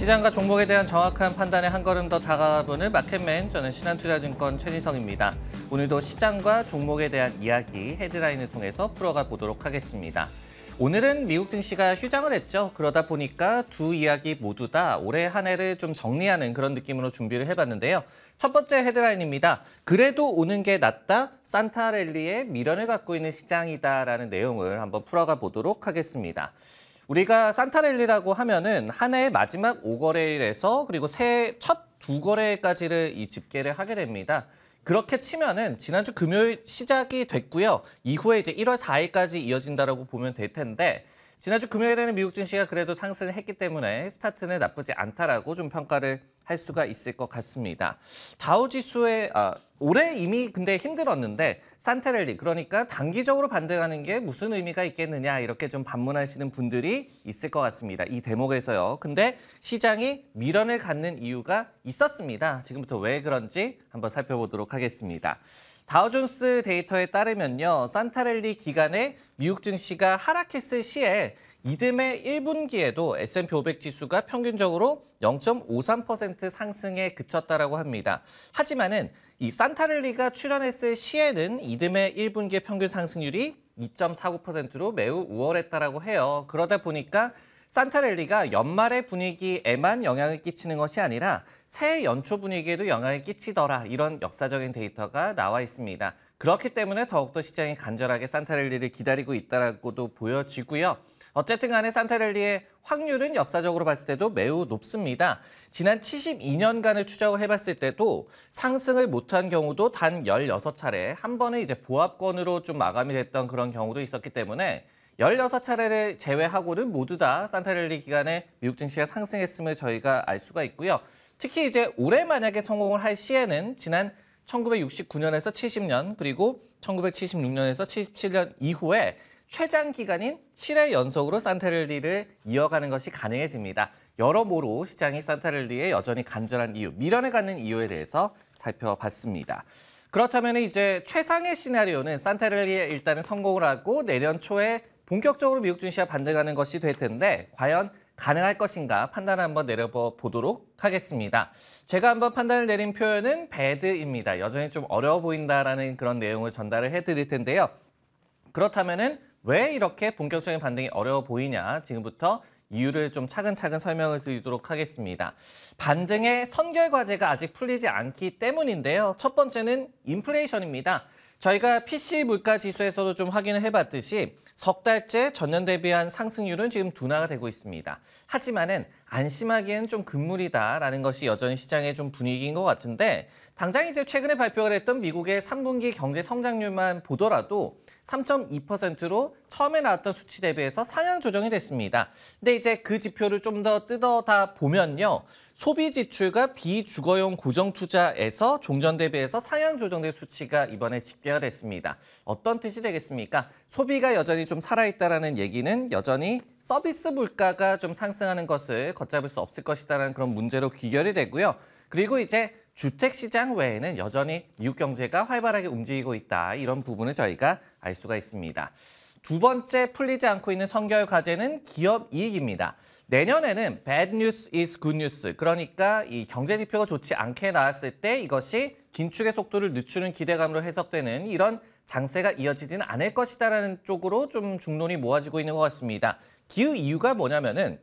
시장과 종목에 대한 정확한 판단에 한 걸음 더 다가가보는 마켓맨, 저는 신한투자증권 최진성입니다. 오늘도 시장과 종목에 대한 이야기 헤드라인을 통해서 풀어가 보도록 하겠습니다. 오늘은 미국 증시가 휴장을 했죠. 그러다 보니까 두 이야기 모두 다 올해 한 해를 좀 정리하는 그런 느낌으로 준비를 해봤는데요. 첫 번째 헤드라인입니다. 그래도 오는 게 낫다, 산타랠리에 미련을 갖고 있는 시장이다라는 내용을 한번 풀어가 보도록 하겠습니다. 우리가 산타랠리라고 하면은 한 해의 마지막 5거래일에서 그리고 새해 첫 2거래일까지를 이 집계를 하게 됩니다. 그렇게 치면은 지난주 금요일 시작이 됐고요. 이후에 이제 1월 4일까지 이어진다라고 보면 될 텐데 지난주 금요일에는 미국 증시가 그래도 상승을 했기 때문에 스타트는 나쁘지 않다라고 좀 평가를 할 수가 있을 것 같습니다. 다우지수의 올해 이미 근데 힘들었는데 산타랠리, 그러니까 단기적으로 반등하는 게 무슨 의미가 있겠느냐 이렇게 좀 반문하시는 분들이 있을 것 같습니다. 이 대목에서요. 근데 시장이 미련을 갖는 이유가 있었습니다. 지금부터 왜 그런지 한번 살펴보도록 하겠습니다. 다우존스 데이터에 따르면요. 산타랠리 기간에 미국 증시가 하락했을 시에 이듬해 1분기에도 S&P 500 지수가 평균적으로 0.53% 상승에 그쳤다라고 합니다. 하지만은 이 산타랠리가 출현했을 시에는 이듬해 1분기의 평균 상승률이 2.49%로 매우 우월했다라고 해요. 그러다 보니까 산타랠리가 연말의 분위기에만 영향을 끼치는 것이 아니라 새해 연초 분위기에도 영향을 끼치더라, 이런 역사적인 데이터가 나와 있습니다. 그렇기 때문에 더욱더 시장이 간절하게 산타랠리를 기다리고 있다라고도 보여지고요. 어쨌든 간에 산타랠리의 확률은 역사적으로 봤을 때도 매우 높습니다. 지난 72년간을 추적을 해봤을 때도 상승을 못한 경우도 단 16차례, 한 번에 이제 보합권으로 좀 마감이 됐던 그런 경우도 있었기 때문에 16차례를 제외하고는 모두 다 산타랠리 기간에 미국 증시가 상승했음을 저희가 알 수가 있고요. 특히 이제 올해 만약에 성공을 할 시에는 지난 1969년에서 70년 그리고 1976년에서 77년 이후에 최장 기간인 7회 연속으로 산타랠리를 이어가는 것이 가능해집니다. 여러모로 시장이 산타랠리에 여전히 간절한 이유, 미련을 갖는 이유에 대해서 살펴봤습니다. 그렇다면 이제 최상의 시나리오는 산타랠리에 일단은 성공을 하고 내년 초에 본격적으로 미국 증시가 반등하는 것이 될 텐데 과연 가능할 것인가 판단을 한번 내려보도록 하겠습니다. 제가 한번 판단을 내린 표현은 배드입니다. 여전히 좀 어려워 보인다라는 그런 내용을 전달을 해드릴 텐데요. 그렇다면은 왜 이렇게 본격적인 반등이 어려워 보이냐, 지금부터 이유를 좀 차근차근 설명을 드리도록 하겠습니다. 반등의 선결 과제가 아직 풀리지 않기 때문인데요. 첫 번째는 인플레이션입니다. 저희가 PC 물가 지수에서도 좀 확인을 해봤듯이 석 달째 전년 대비한 상승률은 지금 둔화가 되고 있습니다. 하지만은 안심하기엔 좀 금물이다라는 것이 여전히 시장의 좀 분위기인 것 같은데, 당장 이제 최근에 발표가 됐던 미국의 3분기 경제 성장률만 보더라도 3.2%로 처음에 나왔던 수치 대비해서 상향 조정이 됐습니다. 근데 이제 그 지표를 좀 더 뜯어다 보면요. 소비 지출과 비주거용 고정 투자에서 종전 대비해서 상향 조정된 수치가 이번에 집계가 됐습니다. 어떤 뜻이 되겠습니까? 소비가 여전히 좀 살아있다라는 얘기는 여전히 서비스 물가가 좀 상승하는 것을 걷잡을 수 없을 것이다라는 그런 문제로 귀결이 되고요. 그리고 이제 주택시장 외에는 여전히 미국 경제가 활발하게 움직이고 있다, 이런 부분을 저희가 알 수가 있습니다. 두 번째 풀리지 않고 있는 선결 과제는 기업 이익입니다. 내년에는 bad news is good news, 그러니까 이 경제 지표가 좋지 않게 나왔을 때 이것이 긴축의 속도를 늦추는 기대감으로 해석되는 이런 장세가 이어지지는 않을 것이다라는 쪽으로 좀 중론이 모아지고 있는 것 같습니다. 그 이유가 뭐냐면은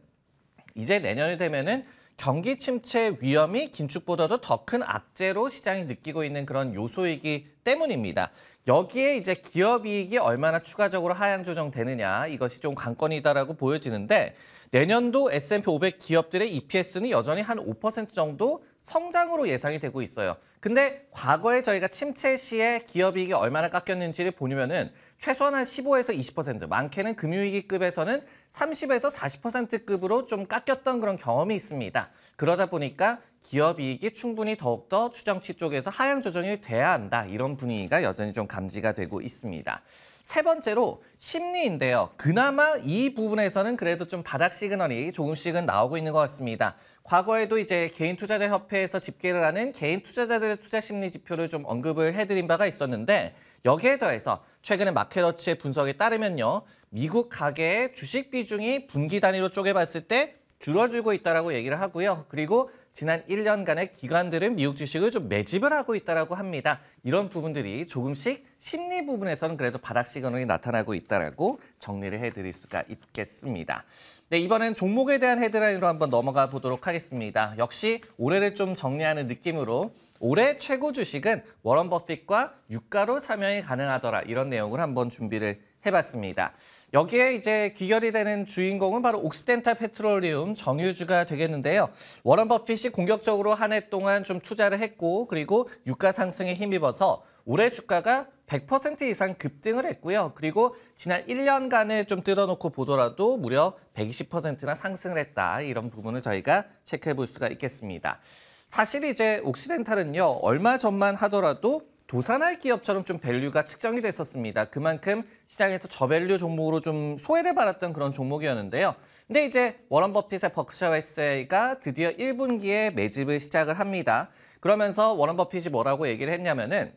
이제 내년이 되면은 경기 침체 위험이 긴축보다도 더 큰 악재로 시장이 느끼고 있는 그런 요소이기 때문입니다. 여기에 이제 기업 이익이 얼마나 추가적으로 하향 조정되느냐, 이것이 좀 관건이다라고 보여지는데, 내년도 S&P 500 기업들의 EPS는 여전히 한 5% 정도 성장으로 예상이 되고 있어요. 근데 과거에 저희가 침체 시에 기업 이익이 얼마나 깎였는지를 보면은 최소한 한 15에서 20%, 많게는 금융위기급에서는 30에서 40%급으로 좀 깎였던 그런 경험이 있습니다. 그러다 보니까 기업 이익이 충분히 더욱더 추정치 쪽에서 하향 조정이 돼야 한다, 이런 분위기가 여전히 좀 감지가 되고 있습니다. 세 번째로 심리인데요. 그나마 이 부분에서는 그래도 좀 바닥 시그널이 조금씩은 나오고 있는 것 같습니다. 과거에도 이제 개인투자자협회에서 집계를 하는 개인 투자자들의 투자 심리 지표를 좀 언급을 해드린 바가 있었는데, 여기에 더해서 최근에 마켓워치의 분석에 따르면요. 미국 가계의 주식 비중이 분기 단위로 쪼개봤을 때 줄어들고 있다라고 얘기를 하고요. 그리고 지난 1년간의 기관들은 미국 주식을 좀 매집을 하고 있다라고 합니다. 이런 부분들이 조금씩 심리 부분에서는 그래도 바닥 시그널이 나타나고 있다라고 정리를 해드릴 수가 있겠습니다. 네, 이번엔 종목에 대한 헤드라인으로 한번 넘어가 보도록 하겠습니다. 역시 올해를 좀 정리하는 느낌으로 올해 최고 주식은 워런 버핏과 유가로 설명이 가능하더라. 이런 내용을 한번 준비를 해봤습니다. 여기에 이제 귀결이 되는 주인공은 바로 옥시덴탈 페트롤리움 정유주가 되겠는데요. 워런 버핏이 공격적으로 한 해 동안 좀 투자를 했고 그리고 유가 상승에 힘입어서 올해 주가가 100% 이상 급등을 했고요. 그리고 지난 1년간을 좀 뜯어놓고 보더라도 무려 120%나 상승을 했다. 이런 부분을 저희가 체크해 볼 수가 있겠습니다. 사실 이제 옥시덴탈은요. 얼마 전만 하더라도 도산할 기업처럼 좀 밸류가 측정이 됐었습니다. 그만큼 시장에서 저밸류 종목으로 좀 소외를 받았던 그런 종목이었는데요. 근데 이제 워런 버핏의 버크셔 해서웨이가 드디어 1분기에 매집을 시작을 합니다. 그러면서 워런 버핏이 뭐라고 얘기를 했냐면은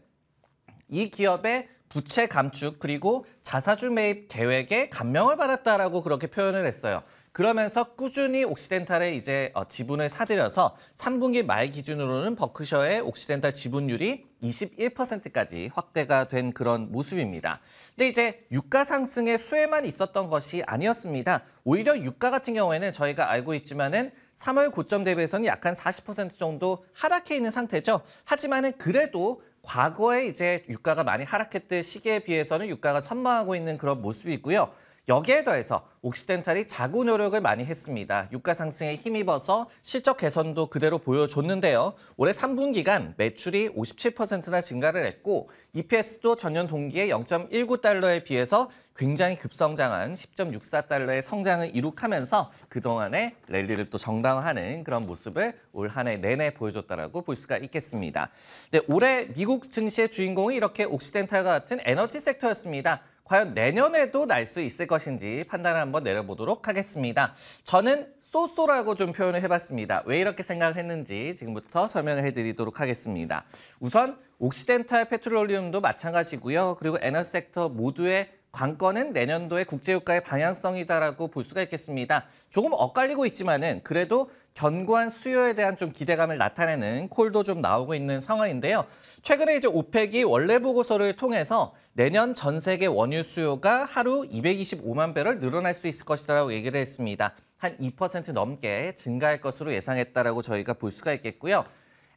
이 기업의 부채 감축 그리고 자사주 매입 계획에 감명을 받았다라고 그렇게 표현을 했어요. 그러면서 꾸준히 옥시덴탈에 이제 지분을 사들여서 3분기 말 기준으로는 버크셔의 옥시덴탈 지분율이 21%까지 확대가 된 그런 모습입니다. 근데 이제 유가 상승의 수혜만 있었던 것이 아니었습니다. 오히려 유가 같은 경우에는 저희가 알고 있지만은 3월 고점 대비해서는 약간 40% 정도 하락해 있는 상태죠. 하지만은 그래도 과거에 이제 유가가 많이 하락했던 시기에 비해서는 유가가 선방하고 있는 그런 모습이고요. 여기에 더해서 옥시덴탈이 자구 노력을 많이 했습니다. 유가 상승에 힘입어서 실적 개선도 그대로 보여줬는데요. 올해 3분기간 매출이 57%나 증가를 했고 EPS도 전년 동기에 0.19달러에 비해서 굉장히 급성장한 10.64달러의 성장을 이룩하면서 그동안의 랠리를 또 정당화하는 그런 모습을 올 한 해 내내 보여줬다라고 볼 수가 있겠습니다. 네, 올해 미국 증시의 주인공이 이렇게 옥시덴탈과 같은 에너지 섹터였습니다. 과연 내년에도 날 수 있을 것인지 판단을 한번 내려보도록 하겠습니다. 저는 쏘쏘라고 좀 표현을 해봤습니다. 왜 이렇게 생각을 했는지 지금부터 설명을 해드리도록 하겠습니다. 우선 옥시덴탈 페트롤리움도 마찬가지고요. 그리고 에너지 섹터 모두의 관건은 내년도의 국제유가의 방향성이다라고 볼 수가 있겠습니다. 조금 엇갈리고 있지만은 그래도 견고한 수요에 대한 좀 기대감을 나타내는 콜도 좀 나오고 있는 상황인데요. 최근에 이제 오펙이 원래 보고서를 통해서 내년 전 세계 원유 수요가 하루 225만 배럴 늘어날 수 있을 것이라고 얘기를 했습니다. 한 2% 넘게 증가할 것으로 예상했다라고 저희가 볼 수가 있겠고요.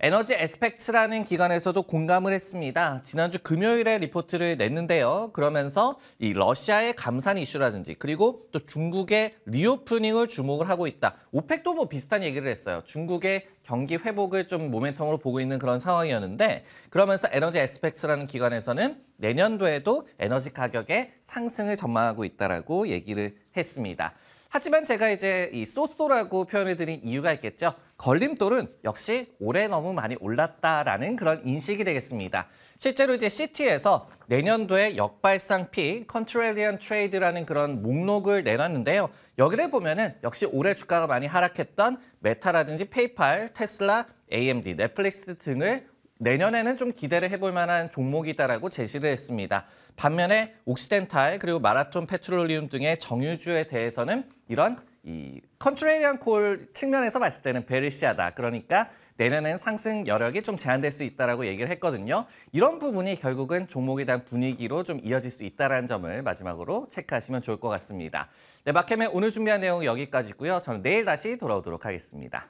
에너지 에스펙츠라는 기관에서도 공감을 했습니다. 지난주 금요일에 리포트를 냈는데요. 그러면서 이 러시아의 감산 이슈라든지 그리고 또 중국의 리오프닝을 주목을 하고 있다. 오펙도 뭐 비슷한 얘기를 했어요. 중국의 경기 회복을 좀 모멘텀으로 보고 있는 그런 상황이었는데 그러면서 에너지 에스펙츠라는 기관에서는 내년도에도 에너지 가격의 상승을 전망하고 있다라고 얘기를 했습니다. 하지만 제가 이제 이 쏘쏘라고 표현해드린 이유가 있겠죠. 걸림돌은 역시 올해 너무 많이 올랐다라는 그런 인식이 되겠습니다. 실제로 이제 CT에서 내년도에 역발상 픽, 컨트레리언 트레이드라는 그런 목록을 내놨는데요. 여기를 보면은 역시 올해 주가가 많이 하락했던 메타라든지 페이팔, 테슬라, AMD, 넷플릭스 등을 내년에는 좀 기대를 해볼 만한 종목이다라고 제시를 했습니다. 반면에 옥시덴탈 그리고 마라톤 페트롤리움 등의 정유주에 대해서는 이런 이 컨트레리언 콜 측면에서 봤을 때는 베리시하다. 그러니까 내년엔 상승 여력이 좀 제한될 수 있다라고 얘기를 했거든요. 이런 부분이 결국은 종목에 대한 분위기로 좀 이어질 수 있다는 점을 마지막으로 체크하시면 좋을 것 같습니다. 네, 마켓맨 오늘 준비한 내용 여기까지고요. 저는 내일 다시 돌아오도록 하겠습니다.